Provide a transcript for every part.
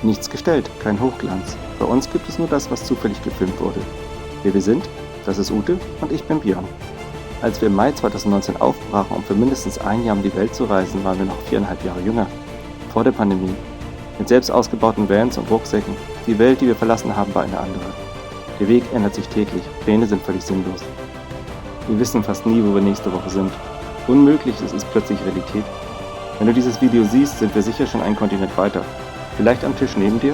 Nichts gestellt, kein Hochglanz. Bei uns gibt es nur das, was zufällig gefilmt wurde. Wer wir sind, das ist Ute und ich bin Björn. Als wir im Mai 2019 aufbrachen, um für mindestens ein Jahr um die Welt zu reisen, waren wir noch 4,5 Jahre jünger. Vor der Pandemie. Mit selbst ausgebauten Vans und Rucksäcken. Die Welt, die wir verlassen haben, war eine andere. Der Weg ändert sich täglich, Pläne sind völlig sinnlos. Wir wissen fast nie, wo wir nächste Woche sind. Unmöglich, es ist plötzlich Realität. Wenn du dieses Video siehst, sind wir sicher schon einen Kontinent weiter. Vielleicht am Tisch neben dir?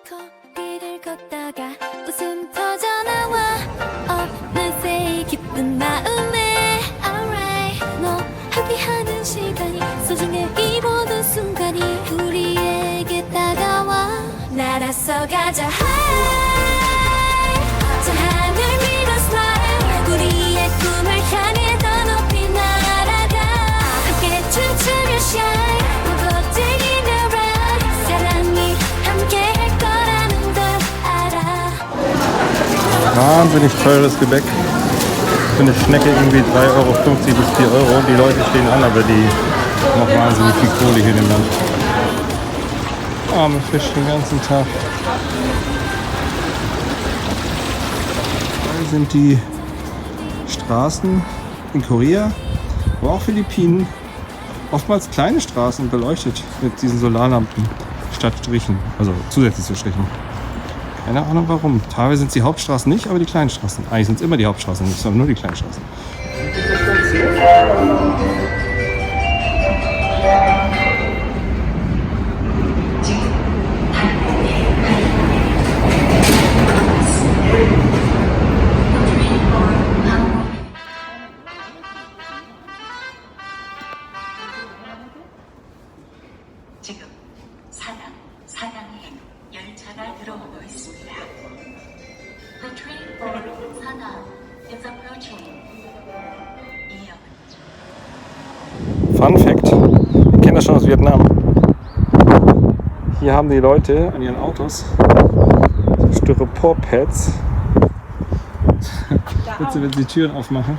거리를 걷다가 웃음 터져나와 어느새 기쁜 마음에 alright 너 함께하는 시간이 소중해 이 모든 순간이 우리에게 다가와 날아서 가자 high 저 하늘 위로 smile 우리의 꿈을 향해 더 높이 날아가 함께 춤추며 shine 멋쟁이 날 ride 사랑이 함께 wahnsinnig teures Gebäck. Für eine Schnecke irgendwie 3,50 € bis 4 €. Die Leute stehen an, aber die haben auch wahnsinnig viel Kohle hier in dem Land. Arme Fisch den ganzen Tag. Da sind die Straßen in Korea, aber auch Philippinen. Oftmals kleine Straßen beleuchtet mit diesen Solarlampen statt Strichen, also zusätzlich zu Strichen. Keine Ahnung warum. Teilweise sind es die Hauptstraßen nicht, aber die kleinen Straßen. Eigentlich sind es immer die Hauptstraßen nicht, sondern nur die kleinen Straßen. 지금 사당에 열차가 들어오고 있습니다. The train for Sanam is approaching. Fun Fact, wir kennen das schon aus Vietnam. Hier haben die Leute an ihren Autos so Styropor-Pads. Wenn sie die Türen aufmachen.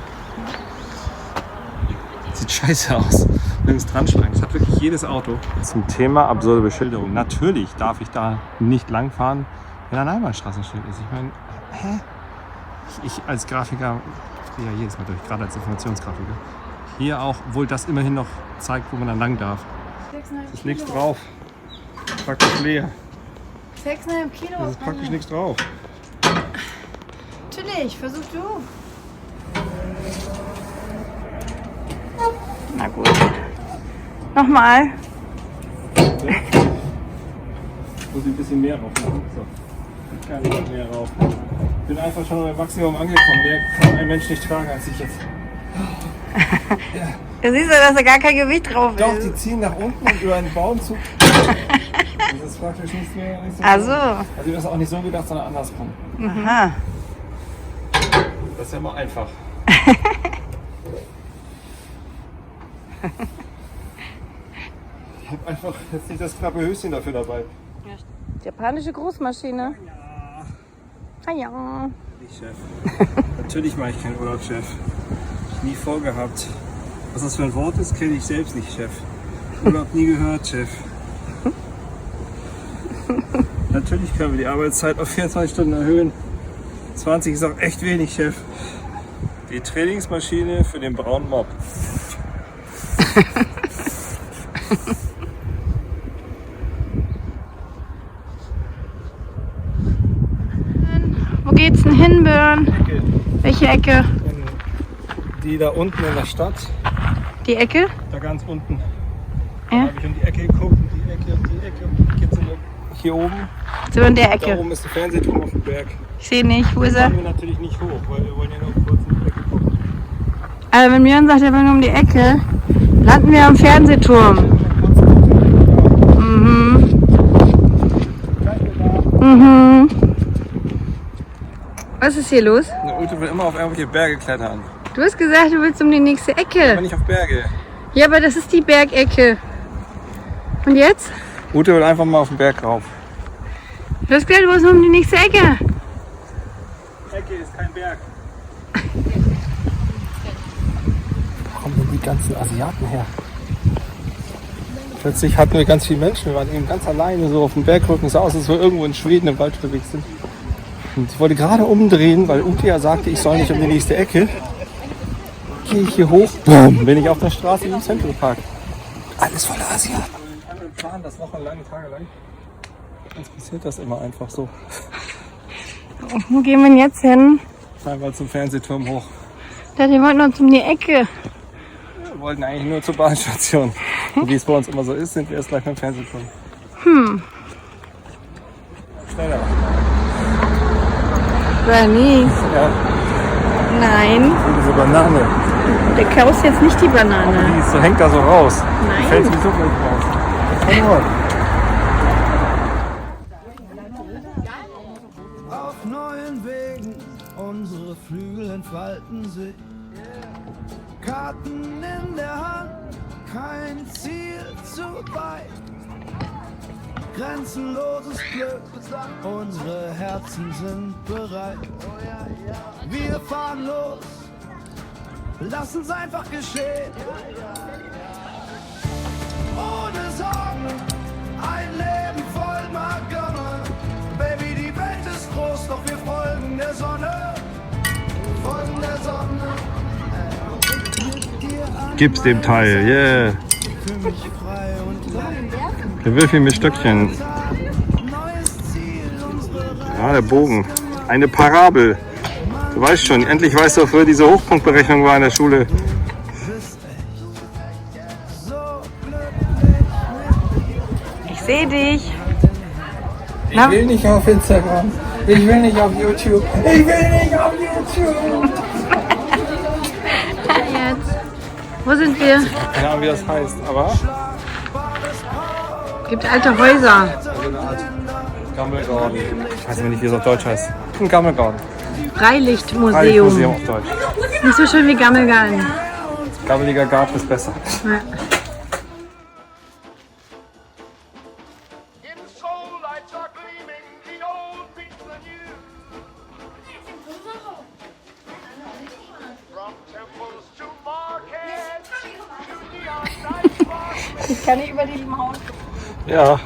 Sieht scheiße aus. Nirgends dran schreiben. Das hat wirklich jedes Auto. Zum Thema absurde Beschilderung. Natürlich darf ich da nicht langfahren, wenn ein Einbahnstraßenschild ist. Ich meine, hä? Ich als Grafiker drehe ja jedes Mal durch, gerade als Informationsgrafiker. Hier auch, obwohl das immerhin noch zeigt, wo man dann lang darf. Es ist nichts drauf. Praktisch leer. 6,5 Kilo. Es ist praktisch nichts drauf. Natürlich, versuch du. Na gut. Nochmal. Muss ich ein bisschen mehr rauf machen. So. Gar nicht mehr rauf. Ich bin einfach schon beim Maximum angekommen. Mehr kann ein Mensch nicht tragen als ich jetzt. Ja. Da siehst du, dass da gar kein Gewicht drauf ist. Doch, die ziehen nach unten und über einen Baumzug. Das ist praktisch nicht mehr. Nicht so Ach so. Also ich habe das auch nicht so gedacht, sondern andersrum. Aha. Das ist ja mal einfach. Ich habe einfach jetzt nicht das knappe Höschen dafür dabei. Japanische Großmaschine. Ah ja. Ich Chef. Natürlich mache ich keinen Urlaub, Chef. Nie vorgehabt. Was das für ein Wort ist, kenne ich selbst nicht, Chef. Urlaub nie gehört, Chef. Natürlich können wir die Arbeitszeit auf 24 Stunden erhöhen. 20 ist auch echt wenig, Chef. Die Trainingsmaschine für den braunen Mob. Wo geht's denn hin, Björn? Ecke. Welche Ecke? Die da unten in der Stadt. Die Ecke? Da ganz unten. Ja. Da habe ich um die Ecke geguckt, um die Ecke, um die Ecke. Und jetzt sind wir hier oben. So in der Da Ecke. oben ist der Fernsehturm auf dem Berg. Ich sehe nicht. Wo ist Da er? kommen wir natürlich nicht hoch, weil wir wollen ja nur kurz in die Ecke gucken. Aber wenn Björn sagt, er will nur um die Ecke, landen wir am Fernsehturm. Mhm. Mhm. Was ist hier los? Der Ute will immer auf irgendwelche Berge klettern. Du hast gesagt, du willst um die nächste Aber Ecke. nicht auf Berge. Ja, aber das ist die Bergecke. Und jetzt? Ute will einfach mal auf den Berg rauf. Du hast gesagt, wo ist um die nächste Ecke? Ecke ist kein Berg. Wo kommen denn die ganzen Asiaten her? Plötzlich hatten wir ganz viele Menschen. Wir waren eben ganz alleine so auf dem Bergrücken. Es sah aus, als wir irgendwo in Schweden im Wald unterwegs sind. Und ich wollte gerade umdrehen, weil Ute ja sagte, ich soll nicht um die nächste Ecke. Gehe ich hier hoch, boom, bin ich auf der Straße im Central Park. Alles voller Asiaten. Wir planen das wochenlang, tagelang. Uns passiert das immer einfach so. Wo gehen wir denn jetzt hin? Einmal zum Fernsehturm hoch. Ich dachte, wir wollten uns um die Ecke. Wir wollten eigentlich nur zur Bahnstation. Und wie es bei uns immer so ist, sind wir erst gleich beim Fernsehturm. Schneller. Bernie. Ja, Nein. diese Banane. Der kaust jetzt nicht die Banane. Die ist so, hängt da so raus. Nein. Die fällt sowieso gleich raus. Verloren. Auf neuen Wegen unsere Flügel entfalten sich. Karten in der Hand, kein Ziel zu weit. Grenzenloses Glück, unsere Herzen sind bereit. Wir fahren los, lass uns einfach geschehen. Ohne Sorgen, ein Leben voll Markern. Baby, die Welt ist groß, doch wir folgen der Sonne. Folgen der Sonne. Gib's dem Teil, yeah. Für mich frei und leicht. Der Würfel mit Stöckchen. Neues Ziel, unsere Reise. Ja, der Bogen. Eine Parabel. Du weißt schon, endlich weißt du, wofür diese Hochpunktberechnung war in der Schule. So glücklich. Ich sehe dich. Ich will nicht auf Instagram. Ich will nicht auf YouTube. Ich will nicht auf YouTube. Jetzt. Wo sind wir? Keine Ahnung, wie das heißt, aber Gibt alte Häuser. so eine Art Gammelgarten. Ich weiß nicht, wie es auf Deutsch heißt. Ein Gammelgarten. Freilichtmuseum. Museum auf Deutsch. Nicht so schön wie Gammelgarten. Gammeliger Garten ist besser. Ja. In soul lights are gleaming, the old beats the new. From temples to markets, to neon lights sparkling. Ich kann nicht über die Mauer. Ja,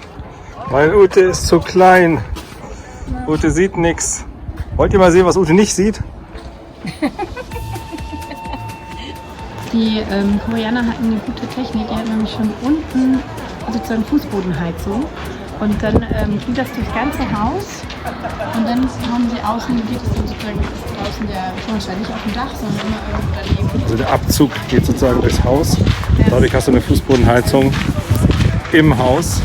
weil Ute ist zu klein. Ute sieht nichts. Wollt ihr mal sehen, was Ute nicht sieht? Die Koreaner hatten eine gute Technik, die hatten nämlich schon unten sozusagen Fußbodenheizung und dann ging das durchs ganze Haus und dann haben sie außen, geht es dann sozusagen draußen der Schornstein, nicht auf dem Dach, sondern immer irgendwo daneben. Also der Abzug geht sozusagen durchs Haus. Dadurch hast du eine Fußbodenheizung im Haus,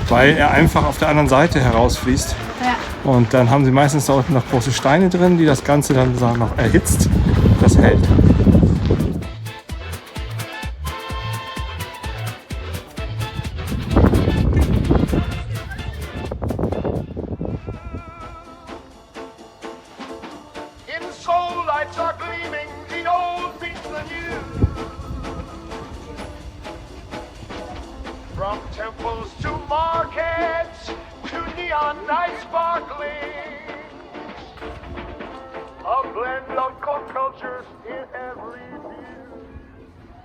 weil er einfach auf der anderen Seite herausfließt. Ja. Und dann haben sie meistens da unten noch große Steine drin, die das Ganze dann sozusagen noch erhitzt. Das hält. In soul lights are gleaming, the old beats the new. From temples to markets, to neon night sparkling. A blend of cultures in every view.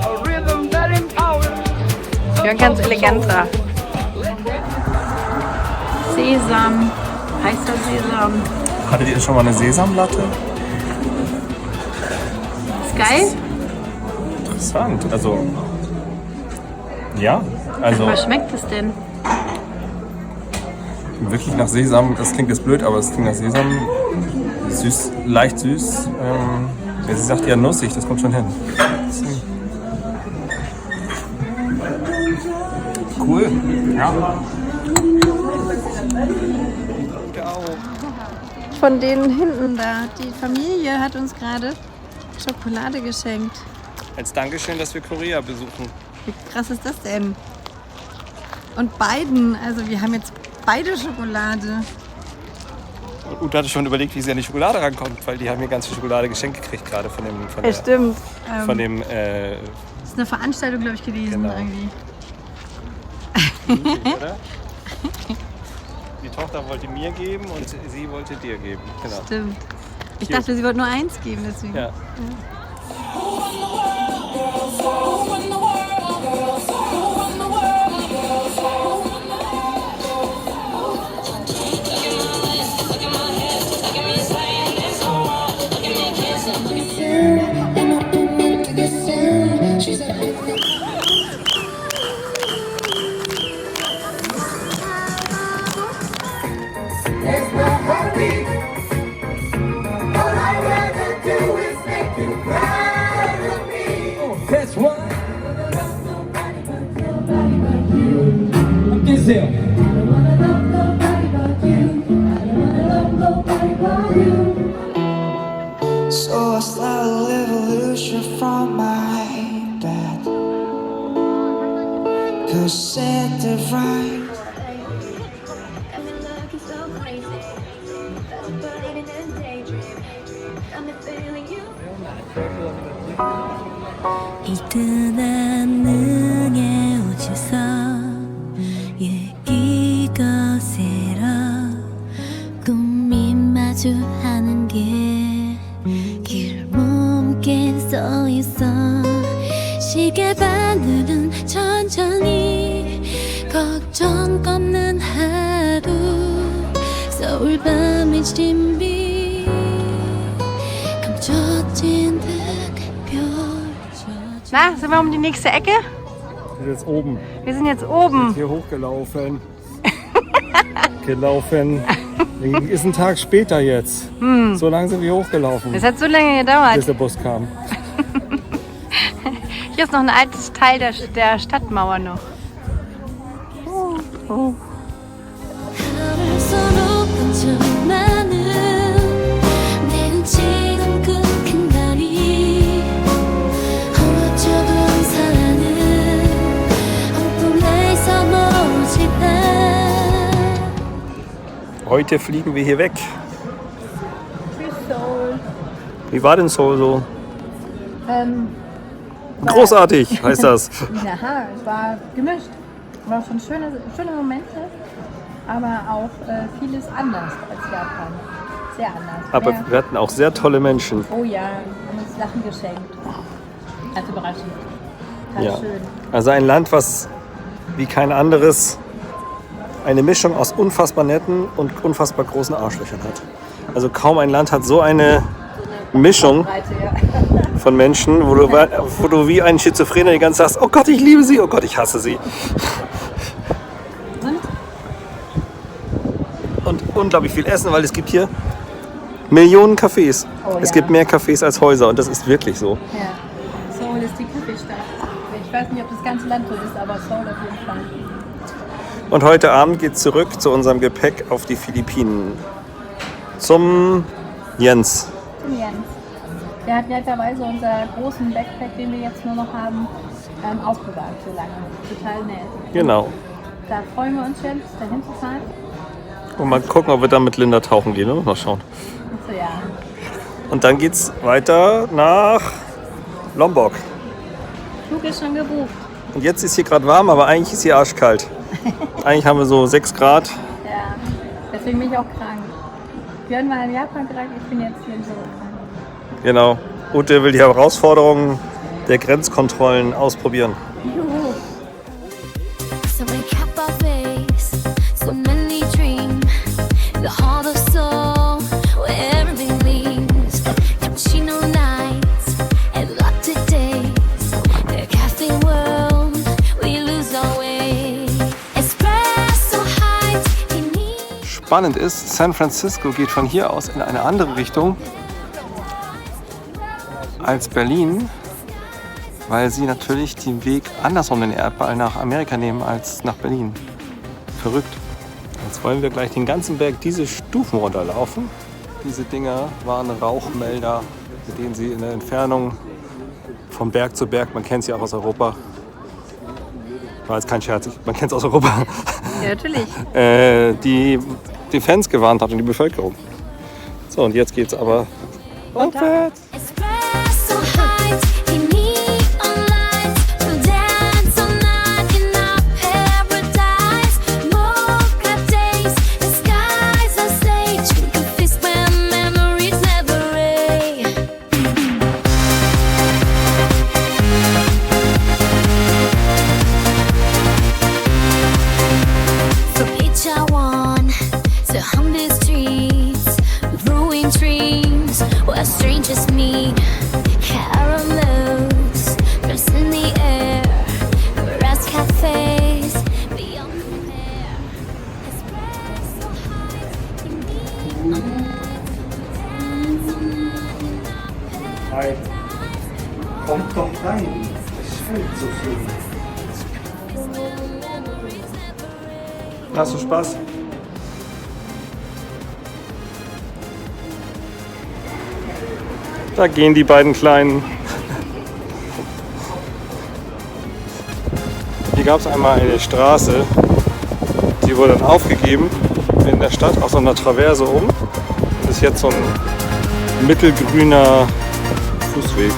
A rhythm that empowers. Ja, ganz eleganter. Sesam. Heißer Sesam. Hattet ihr schon mal eine Sesamlatte? Ist geil. Interessant. Also, ja, also Was schmeckt es denn? wirklich nach Sesam. Das klingt jetzt blöd, aber es klingt nach Sesam. Süß, leicht süß. Ja, sie sagt ja nussig, das kommt schon hin. Cool. Ja. von denen hinten da. Die Familie hat uns gerade Schokolade geschenkt. Als Dankeschön, dass wir Korea besuchen. Wie krass ist das denn? Und beiden, also wir haben jetzt beide Schokolade. Und Ute hatte schon überlegt, wie sie an die Schokolade rankommt, weil die haben hier ganz viel Schokolade geschenkt gekriegt, gerade von dem... Ja, stimmt. Von dem Das ist eine Veranstaltung, glaube ich, gewesen Genau. irgendwie. oder? Die Tochter wollte mir geben und sie wollte dir geben. Genau. Stimmt. Ich Cute. dachte, sie wollte nur eins geben, deswegen. Ja. There's no hurry. All I wanna do is make you proud of me. That's right. So I start a revolution from my bed. 'Cause set the right. 이른 하늘에 오셔서 얘기가 새로 꿈이 마주하는 길 몸께 써있어 시계 바늘은 천천히 걱정 없는 하루 서울 밤의 신비 감춰진 Na, sind wir um die nächste Ecke? Wir sind jetzt oben. Wir sind jetzt oben. Hier hochgelaufen. Gelaufen. Ist ein Tag später jetzt. So lange sind wir hochgelaufen, Das hat so lange gedauert. bis der Bus kam. Hier ist noch ein altes Teil der Stadtmauer noch. 하늘 서로 던져 나는 내는 지금 끝인 거리 어쩌면 사랑은 엉뚱해서 모르지다 Heute fliegen wir hier weg. Wie war denn Seoul so? Großartig heißt das. Ja, es war gemischt. Es war schon schöne Momente, aber auch vieles anders als Japan. Sehr anders. Aber Mehr, wir hatten auch sehr tolle Menschen. oh ja, haben uns Sachen geschenkt. Ganz überraschend. Total Ja. schön. Also ein Land, was wie kein anderes eine Mischung aus unfassbar netten und unfassbar großen Arschlöchern hat. Also kaum ein Land hat so eine Mischung Breite, ja. von Menschen, wo du wie ein Schizophrener die ganze Zeit sagst, oh Gott, ich liebe sie, oh Gott, ich hasse sie. Und unglaublich viel Essen, weil es gibt hier Millionen Cafés. Oh, Es ja. gibt mehr Cafés als Häuser und das ist wirklich so. Ja. Seoul ist die Kaffeestadt. Ich weiß nicht, ob das ganze Land so ist, aber Seoul auf jeden Fall. Und heute Abend geht es zurück zu unserem Gepäck auf die Philippinen. Zum Jens. Zum Jens. Der hat netterweise unseren großen Backpack, den wir jetzt nur noch haben, aufbewahrt für lange. Total nett. Genau. Da freuen wir uns jetzt, dahin zu fahren. Und mal gucken, ob wir dann mit Linda tauchen gehen. Ne? Mal schauen. So, ja. Und dann geht's weiter nach Lombok. Flug ist schon gebucht. Und jetzt ist hier gerade warm, aber eigentlich ist hier arschkalt. Eigentlich haben wir so 6 Grad. Ja. Deswegen bin ich auch krank. Björn war in Japan krank, ich bin jetzt hier in Seoul krank. Genau. Ute will die Herausforderungen der Grenzkontrollen ausprobieren. Juhu. So many cap our face, so many dream. The heart of soul, where everything leaves. Cappuccino nights and latte days. The cafe world, we lose our way. Espresso heights, we need. Spannend ist, San Francisco geht von hier aus in eine andere Richtung als Berlin, weil sie natürlich den Weg andersrum den Erdball nach Amerika nehmen als nach Berlin. Verrückt. Jetzt wollen wir gleich den ganzen Berg diese Stufen runterlaufen. Diese Dinger waren Rauchmelder, mit denen sie in der Entfernung vom Berg zu Berg, man kennt sie auch aus Europa, war jetzt kein Scherz, man kennt es aus Europa, Ja, natürlich. die Fans gewarnt hat und die Bevölkerung. So, und jetzt geht's aber aufwärts. Espresso heights, the neon lights, we'll dance all night in our paradise. Mocha days, the sky's our stage. We can fix where memories never end. From each I want to hum the streets, ruined dreams where strangers meet. Caramels, dress in the air, grass cafes beyond compare. Espresso heights, the neon Hi. Kommt doch rein. Es scheint so schön. Hast du Spaß? Da gehen die beiden Kleinen. Hier gab es einmal eine Straße, die wurde dann aufgegeben in der Stadt auf so einer Traverse um. Das ist jetzt so ein mittelgrüner Fußweg.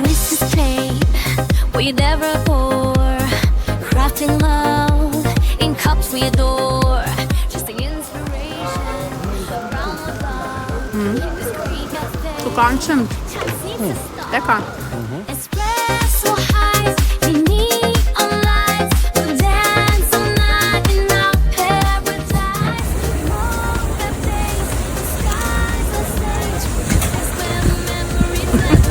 This is pain we never pour, crafting love in cups we adore. Just the inspiration from above. This Greek cafe, Sogar und Zimt. Lecker. espresso highs, the neon lights, we'll dance all night in our paradise. Mocha days, the sky's our stage. That's where memories never end.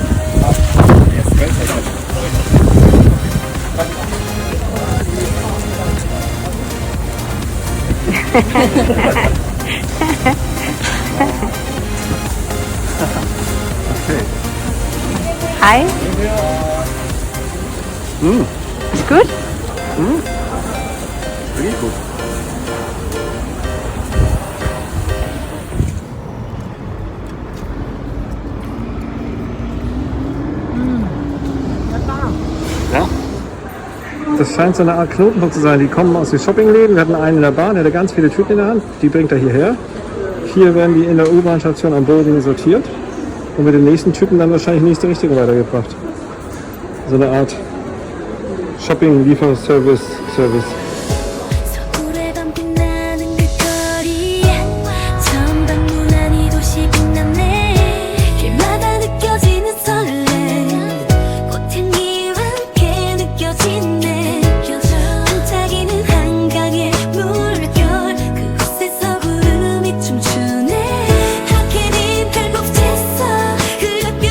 Hi. Ist gut? Richtig gut. Ja? Das scheint so eine Art Knotenpunkt zu sein. Die kommen aus den Shoppingläden. Wir hatten einen in der Bahn, der hatte ganz viele Tüten in der Hand. Die bringt er hierher. Hier werden die in der U-Bahn-Station am Boden sortiert und mit den nächsten Typen dann wahrscheinlich in die nächste Richtung weitergebracht. So eine Art Shopping-Lieferservice. 서울의 밤 빛나는 그 거리에 처음 방문한 이 도시 빛나네. 길마다 느껴지는 설렘, 꽃향기와 함께 느껴지네. 반짝이는 한강의 물결, 그곳에서 구름이 춤추네. 하케린 별빛에서 흘러뼈.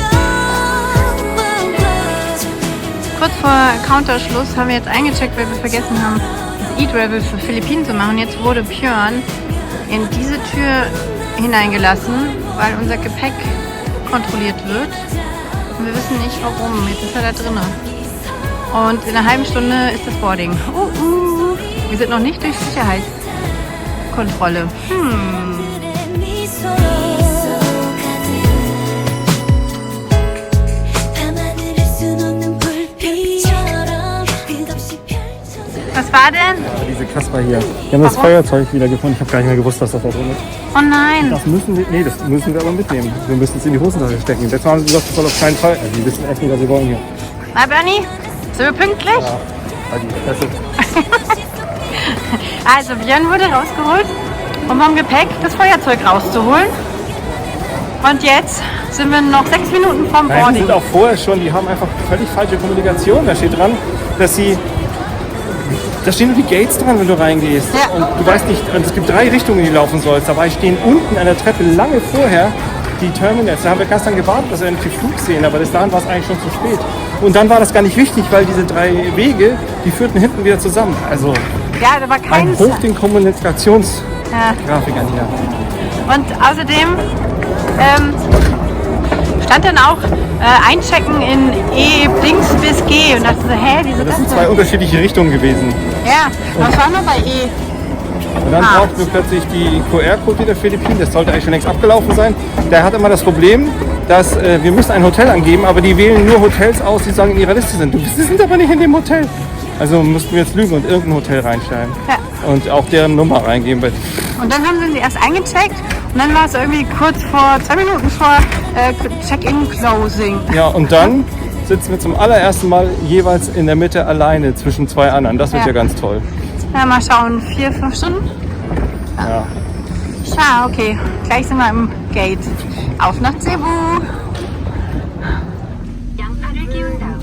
Kurz vor Counterschluss haben wir jetzt eingecheckt, weil wir vergessen haben, das E-Travel für Philippinen zu machen. Jetzt wurde Björn in diese Tür hineingelassen, weil unser Gepäck kontrolliert wird. Und wir wissen nicht warum. Jetzt ist er da drinnen. Und in einer halben Stunde ist das Boarding. Wir sind noch nicht durch Sicherheitskontrolle. 하늘의 미소로 가득 밤하늘을 수놓는 불빛처럼 끝없이 펼쳐져. Was war denn? Diese Kasper hier. Wir haben das Feuerzeug wieder gefunden. Ich habe gar nicht mehr gewusst, dass das da drin ist. Oh nein. Das müssen wir aber mitnehmen. Wir müssen es in die Hosentasche stecken. Deshalb haben sie gesagt, das soll auf keinen Fall. Also die wissen echt nicht, was sie wollen hier. Na Bernie, sind wir pünktlich? Also Björn wurde rausgeholt, um vom Gepäck das Feuerzeug rauszuholen. Und jetzt sind wir noch 6 Minuten vom Nein, die Boarding. sind auch vorher schon, die haben einfach völlig falsche Kommunikation. Da steht dran, dass sie... Da stehen nur die Gates dran, wenn du reingehst. Ja. Und du weißt nicht, und es gibt 3 Richtungen, die du laufen sollst. Dabei stehen unten an der Treppe lange vorher die Terminals. Da haben wir gestern gewartet, dass wir einen Flug sehen, aber bis dahin war es eigentlich schon zu spät. Und dann war das gar nicht wichtig, weil diese 3 Wege, die führten hinten wieder zusammen. Also Ja, da war kein ein Hoch den Kommunikationsgrafikern Ja. hier. Und außerdem stand dann auch einchecken in E links bis G und dachte so, hä, wieso Das sind denn? zwei unterschiedliche Richtungen gewesen. Ja, was war nur bei E? Und dann brauchten wir plötzlich die QR-Code wieder für die PIN. Das sollte eigentlich schon längst abgelaufen sein. Der hat immer das Problem, dass wir müssen ein Hotel angeben, aber die wählen nur Hotels aus, die sagen in ihrer Liste sind. Sie sind aber nicht in dem Hotel. Also mussten wir jetzt lügen und irgendein Hotel reinschreiben. Ja. Und auch deren Nummer reingeben. Und dann haben sie erst eingecheckt und dann war es irgendwie kurz vor 2 Minuten vor Check-in-Closing. Ja, und dann sitzen wir zum allerersten Mal jeweils in der Mitte alleine zwischen zwei anderen. Das wird Ja. ja ganz toll. Na, mal schauen, 4, 5 Stunden? Ja. Ah, okay. Gleich sind wir im Gate. Auf nach Cebu. 양팔을 끼운 다음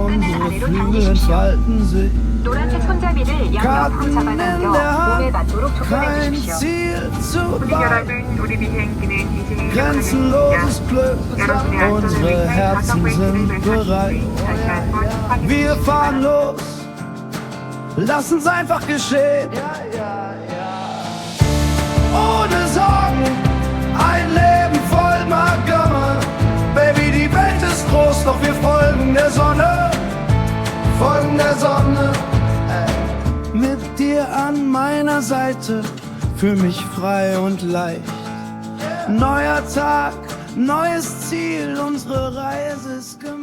끈을 Unsere 아래로 Flügel 당기십시오. entfalten sich. 노란색 손잡이를 양옆으로 Karten 잡아당겨 in der 몸에 Hand, 맞도록 조절해 kein 주십시오. Ziel zu weit. 여러분, 우리 비행기는 이제 Grenzenloses Glück, 여러분의 unsere 안전을 위해 Herzen 가상 sind 브레이크를 bereit. 밟으시기 다시 한번 Wir 확인해 fahren los, lassen's einfach geschehen. Ohne Sorgen, ein Leben voll Magama. Baby, die Welt ist groß, doch wir folgen der Sonne. Folgen der Sonne. Mit dir an meiner Seite, fühl mich frei und leicht. Neuer Tag, neues Ziel, unsere Reise ist gemacht.